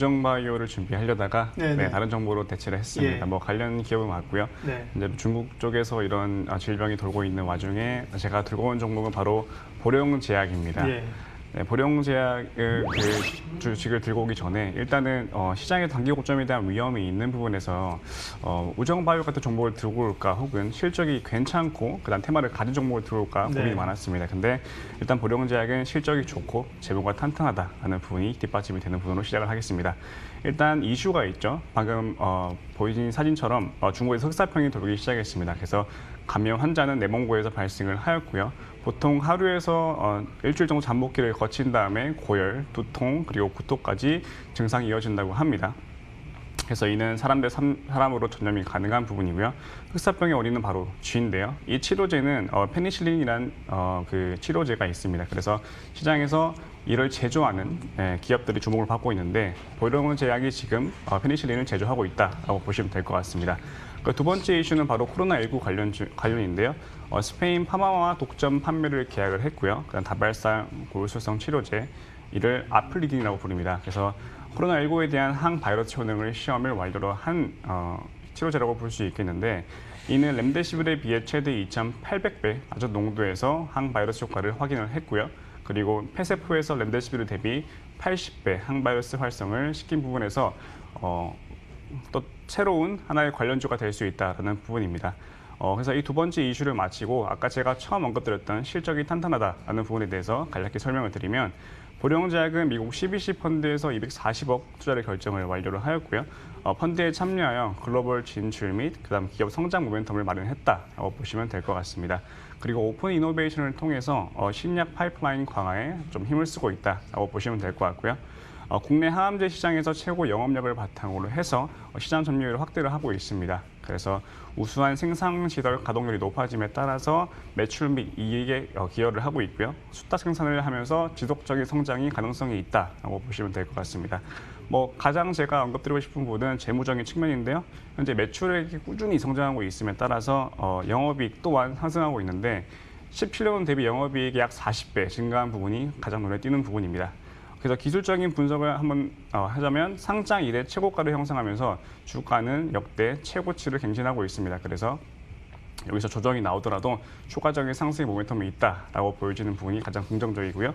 우정바이오를 준비하려다가 네네. 다른 정보로 대체를 했습니다. 예. 뭐 관련 기업은 맞고요. 네. 이제 중국 쪽에서 이런 질병이 돌고 있는 와중에 제가 들고 온 종목은 바로 보령제약입니다. 예. 네, 보령제약을 주식을 들고 오기 전에 일단은 시장의 단기 고점에 대한 위험이 있는 부분에서 우정바이오 같은 종목을 들고 올까 혹은 실적이 괜찮고 그다음 테마를 가진 종목을 들고 올까 고민이 네. 많았습니다. 근데 일단 보령제약은 실적이 좋고 재무가 탄탄하다는 부분이 뒷받침이 되는 부분으로 시작을 하겠습니다. 일단 이슈가 있죠. 방금 보여진 사진처럼 중국에서 흑사병이 돌기 시작했습니다. 그래서 감염 환자는 내몽고에서 발생을 하였고요. 보통 하루에서 일주일 정도 잠복기를 거친 다음에 고열, 두통, 그리고 구토까지 증상이 이어진다고 합니다. 그래서 이는 사람 대 사람으로 전염이 가능한 부분이고요. 흑사병의 원인은 바로 쥐인데요. 이 치료제는 페니실린이라는 그 치료제가 있습니다. 그래서 시장에서 이를 제조하는 기업들이 주목을 받고 있는데 보령제약이 지금 페니실린을 제조하고 있다라고 보시면 될 것 같습니다. 그 두 번째 이슈는 바로 코로나19 관련인데요. 스페인 파마와 독점 판매를 계약을 했고요. 그다음 다발성 고울술성 치료제, 이를 아플리딘이라고 부릅니다. 그래서 코로나19에 대한 항바이러스 효능을 시험을 완료로 한 치료제라고 볼 수 있겠는데, 이는 렘데시빌에 비해 최대 2,800배 아주 농도에서 항바이러스 효과를 확인을 했고요. 그리고 폐세포에서 렘데시빌 대비 80배 항바이러스 활성을 시킨 부분에서 또 새로운 하나의 관련주가 될 수 있다는 부분입니다. 그래서 이 두 번째 이슈를 마치고 아까 제가 처음 언급드렸던 실적이 탄탄하다는 부분에 대해서 간략히 설명을 드리면, 보령제약은 미국 CVC 펀드에서 240억 투자를 결정을 완료를 하였고요. 펀드에 참여하여 글로벌 진출 및 그다음 기업 성장 모멘텀을 마련했다고 보시면 될 것 같습니다. 그리고 오픈 이노베이션을 통해서 신약 파이프라인 강화에 좀 힘을 쓰고 있다고 보시면 될 것 같고요. 국내 항암제 시장에서 최고 영업력을 바탕으로 해서 시장 점유율을 확대를 하고 있습니다. 그래서 우수한 생산시설 가동률이 높아짐에 따라서 매출 및 이익에 기여를 하고 있고요. 수탁 생산을 하면서 지속적인 성장이 가능성이 있다고 보시면 될 것 같습니다. 가장 제가 언급드리고 싶은 부분은 재무적인 측면인데요. 현재 매출액이 꾸준히 성장하고 있음에 따라서 영업이익 또한 상승하고 있는데 17년 대비 영업이익이 약 40배 증가한 부분이 가장 눈에 띄는 부분입니다. 그래서 기술적인 분석을 한번 하자면 상장 이래 최고가를 형성하면서 주가는 역대 최고치를 갱신하고 있습니다. 그래서 여기서 조정이 나오더라도 추가적인 상승의 모멘텀이 있다라고 보여지는 부분이 가장 긍정적이고요.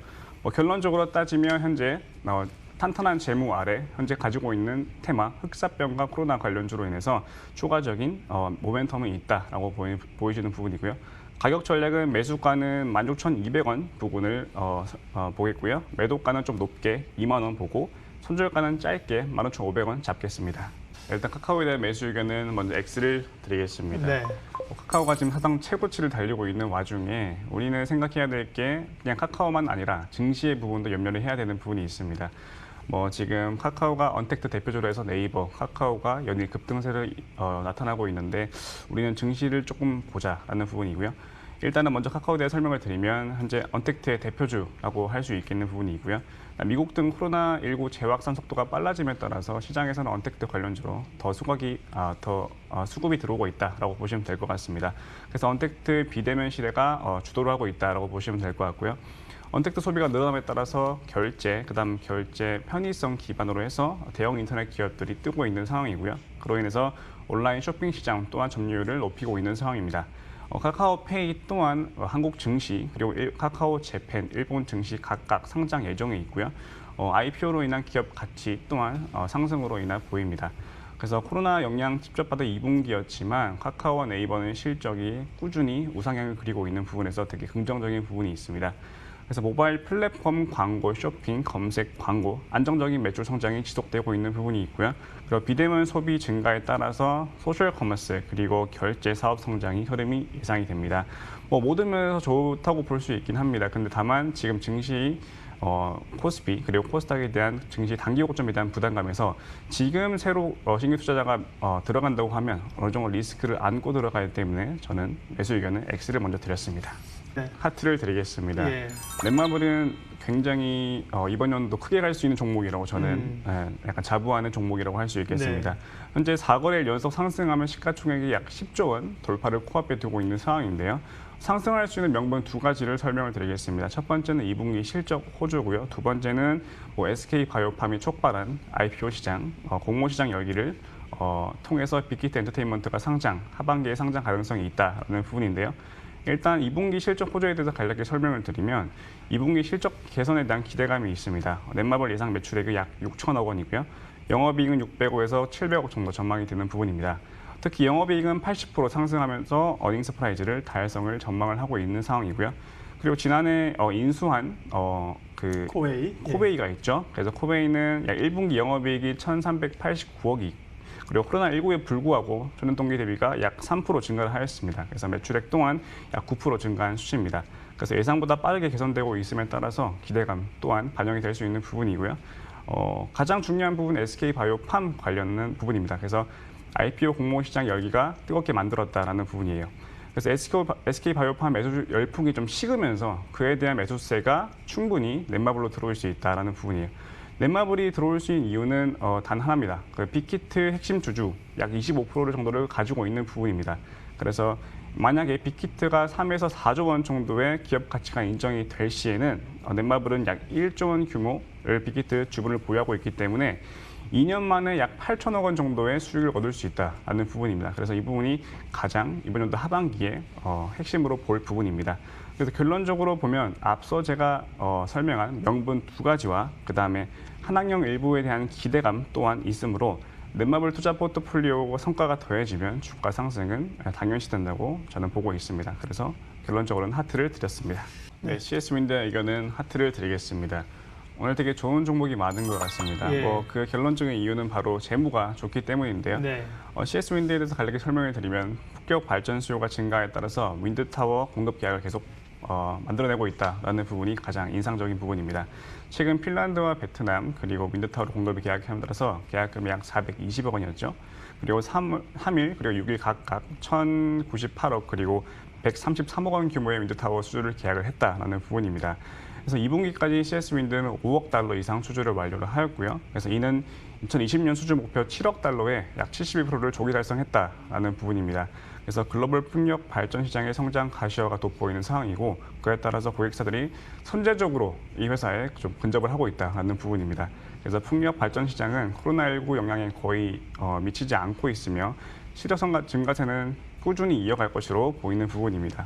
결론적으로 따지면 현재 탄탄한 재무 아래 현재 가지고 있는 테마 흑사병과 코로나 관련주로 인해서 추가적인 모멘텀이 있다라고 보여지는 부분이고요. 가격 전략은 매수가는 16,200원 부근을 보겠고요. 매도가는 좀 높게 2만 원 보고 손절가는 짧게 15,500원 잡겠습니다. 일단 카카오에 대한 매수 의견은 먼저 X를 드리겠습니다. 네. 카카오가 지금 사상 최고치를 달리고 있는 와중에 우리는 생각해야 될 게 그냥 카카오만 아니라 증시의 부분도 염려를 해야 되는 부분이 있습니다. 지금 카카오가 언택트 대표주로 해서 네이버, 카카오가 연일 급등세를 나타나고 있는데 우리는 증시를 조금 보자라는 부분이고요. 일단은 먼저 카카오에 대해 설명을 드리면 현재 언택트의 대표주라고 할 수 있겠는 부분이고요. 미국 등 코로나19 재확산 속도가 빨라짐에 따라서 시장에서는 언택트 관련주로 더 수급이 들어오고 있다라고 보시면 될 것 같습니다. 그래서 언택트 비대면 시대가 주도를 하고 있다라고 보시면 될 것 같고요. 언택트 소비가 늘어남에 따라서 결제, 그다음 결제 편의성 기반으로 해서 대형 인터넷 기업들이 뜨고 있는 상황이고요. 그로 인해서 온라인 쇼핑 시장 또한 점유율을 높이고 있는 상황입니다. 카카오페이 또한 한국 증시 그리고 카카오 재팬, 일본 증시 각각 상장 예정에 있고요. IPO로 인한 기업 가치 또한 상승으로 인해 보입니다. 그래서 코로나 영향 직접 받은 2분기였지만 카카오와 네이버는 실적이 꾸준히 우상향을 그리고 있는 부분에서 되게 긍정적인 부분이 있습니다. 그래서 모바일 플랫폼 광고, 쇼핑, 검색 광고, 안정적인 매출 성장이 지속되고 있는 부분이 있고요. 그리고 비대면 소비 증가에 따라서 소셜 커머스 그리고 결제 사업 성장이 흐름이 예상이 됩니다. 모든 면에서 좋다고 볼 수 있긴 합니다. 근데 다만 지금 증시 코스피 그리고 코스닥에 대한 증시 단기 고점에 대한 부담감에서 지금 새로 신규 투자자가 들어간다고 하면 어느 정도 리스크를 안고 들어가기 때문에 저는 매수 의견은 X를 먼저 드렸습니다. 네. 하트를 드리겠습니다. 예. 넷마블은 굉장히 이번 연도 크게 갈 수 있는 종목이라고 저는 약간 자부하는 종목이라고 할 수 있겠습니다. 네. 현재 4거래일 연속 상승하면 시가총액이 약 10조 원 돌파를 코앞에 두고 있는 상황인데요. 상승할 수 있는 명분 두 가지를 설명을 드리겠습니다. 첫 번째는 2분기 실적 호조고요. 두 번째는 SK바이오팜이 촉발한 IPO 시장, 공모 시장 열기를 통해서 빅히트 엔터테인먼트가 상장, 하반기에 상장 가능성이 있다는 부분인데요. 일단 2분기 실적 호조에 대해서 간략히 설명을 드리면 2분기 실적 개선에 대한 기대감이 있습니다. 넷마블 예상 매출액이 약 6천억 원이고요. 영업이익은 600억에서 700억 정도 전망이 되는 부분입니다. 특히 영업이익은 80% 상승하면서 어닝 서프라이즈를 달성을 전망을 하고 있는 상황이고요. 그리고 지난해 인수한 코베이가 있죠. 그래서 코베이는 약 1분기 영업이익이 1,389억이 그리고 코로나19에 불구하고 전년 동기 대비가 약 3% 증가를 하였습니다. 그래서 매출액 또한 약 9% 증가한 수치입니다. 그래서 예상보다 빠르게 개선되고 있음에 따라서 기대감 또한 반영이 될 수 있는 부분이고요. 가장 중요한 부분은 SK바이오팜 관련된 부분입니다. 그래서 IPO 공모 시장 열기가 뜨겁게 만들었다라는 부분이에요. 그래서 SK바이오팜 매수 열풍이 좀 식으면서 그에 대한 매수세가 충분히 넷마블로 들어올 수 있다라는 부분이에요. 넷마블이 들어올 수 있는 이유는 단 하나입니다. 그 빅히트 핵심 주주 약 25% 정도를 가지고 있는 부분입니다. 그래서 만약에 빅히트가 3에서 4조 원 정도의 기업 가치가 인정이 될 시에는 넷마블은 약 1조 원 규모를 빅히트 주분을 보유하고 있기 때문에 2년 만에 약 8천억 원 정도의 수익을 얻을 수 있다는 부분입니다. 그래서 이 부분이 가장 이번 연도 하반기에 핵심으로 볼 부분입니다. 그래서 결론적으로 보면 앞서 제가 설명한 명분 두 가지와 그다음에 한학영 일부에 대한 기대감 또한 있으므로 넷마블 투자 포트폴리오 성과가 더해지면 주가 상승은 당연시 된다고 저는 보고 있습니다. 그래서 결론적으로는 하트를 드렸습니다. 네, CS윈드의 의견은 하트를 드리겠습니다. 오늘 되게 좋은 종목이 많은 것 같습니다. 예. 그 결론적인 이유는 바로 재무가 좋기 때문인데요. 네. CS윈드에 대해서 간략히 설명을 드리면 폭격 발전 수요가 증가에 따라서 윈드타워 공급 계약을 계속 만들어내고 있다는 부분이 가장 인상적인 부분입니다. 최근 핀란드와 베트남 그리고 윈드타워 공급이 계약함에 따라서 계약금이 약 420억 원이었죠. 그리고 3일 그리고 6일 각각 1,098억 그리고 133억 원 규모의 윈드타워 수주를 계약을 했다는 부분입니다. 그래서 2분기까지 CS윈드는 5억 달러 이상 수주를 완료를 하였고요. 그래서 이는 2020년 수주 목표 7억 달러의 약 72%를 조기 달성했다라는 부분입니다. 그래서 글로벌 풍력 발전 시장의 성장 가시화가 돋보이는 상황이고 그에 따라서 고객사들이 선제적으로 이 회사에 좀 근접을 하고 있다는 부분입니다. 그래서 풍력 발전 시장은 코로나19 영향에 거의 미치지 않고 있으며 실효성 증가세는 꾸준히 이어갈 것으로 보이는 부분입니다.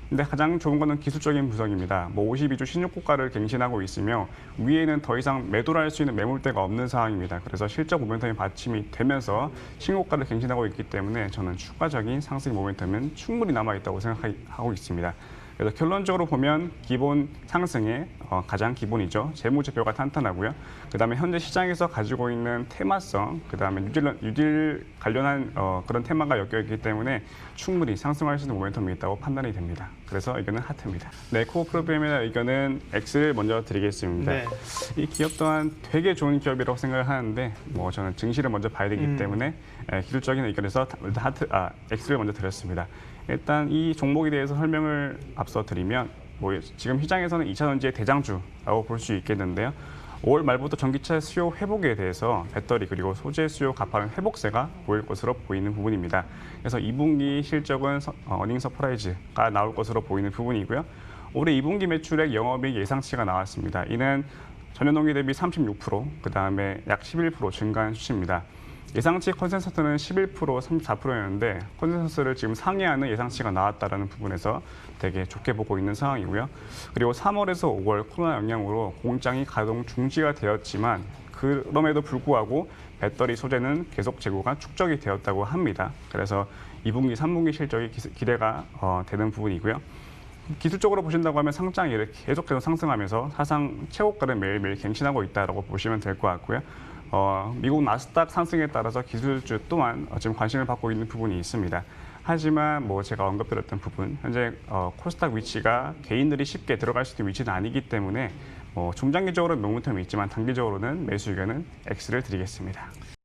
근데 가장 좋은 거는 기술적인 분석입니다. 52주 신유고가를 갱신하고 있으며 위에는 더 이상 매도를 할 수 있는 매물대가 없는 상황입니다. 그래서 실적 모멘텀이 받침이 되면서 신고가를 갱신하고 있기 때문에 저는 추가적인 상승 모멘텀은 충분히 남아있다고 생각하고 있습니다. 그래서 결론적으로 보면 기본 상승의 가장 기본이죠. 재무제표가 탄탄하고요. 그다음에 현재 시장에서 가지고 있는 테마성, 그다음에 뉴딜 관련한 그런 테마가 엮여있기 때문에 충분히 상승할 수 있는 모멘텀이 있다고 판단이 됩니다. 그래서 의견은 하트입니다. 네, 코어 프로그램의 의견은 X를 먼저 드리겠습니다. 네. 이 기업 또한 되게 좋은 기업이라고 생각을 하는데 저는 증시를 먼저 봐야 되기 때문에 기술적인 의견에서 X를 먼저 드렸습니다. 일단 이 종목에 대해서 설명을 앞서 드리면 지금 시장에서는 2차 전지의 대장주라고 볼 수 있겠는데요. 5월 말부터 전기차 수요 회복에 대해서 배터리 그리고 소재 수요 가파른 회복세가 보일 것으로 보이는 부분입니다. 그래서 2분기 실적은 어닝 서프라이즈가 나올 것으로 보이는 부분이고요. 올해 2분기 매출액 영업이익 예상치가 나왔습니다. 이는 전년 동기 대비 36%, 그다음에 약 11% 증가한 수치입니다. 예상치 컨센서스는 11%, 34%였는데 컨센서스를 지금 상회하는 예상치가 나왔다는 부분에서 되게 좋게 보고 있는 상황이고요. 그리고 3월에서 5월 코로나 영향으로 공장이 가동 중지가 되었지만 그럼에도 불구하고 배터리 소재는 계속 재고가 축적이 되었다고 합니다. 그래서 2분기, 3분기 실적이 기대가 되는 부분이고요. 기술적으로 보신다고 하면 상장이 계속해서 상승하면서 사상 최고가를 매일매일 갱신하고 있다고 보시면 될 것 같고요. 미국 나스닥 상승에 따라서 기술주 또한 지금 관심을 받고 있는 부분이 있습니다. 하지만 제가 언급드렸던 부분, 현재 코스닥 위치가 개인들이 쉽게 들어갈 수 있는 위치는 아니기 때문에 중장기적으로는 모멘텀이 있지만 단기적으로는 매수 의견은 X를 드리겠습니다.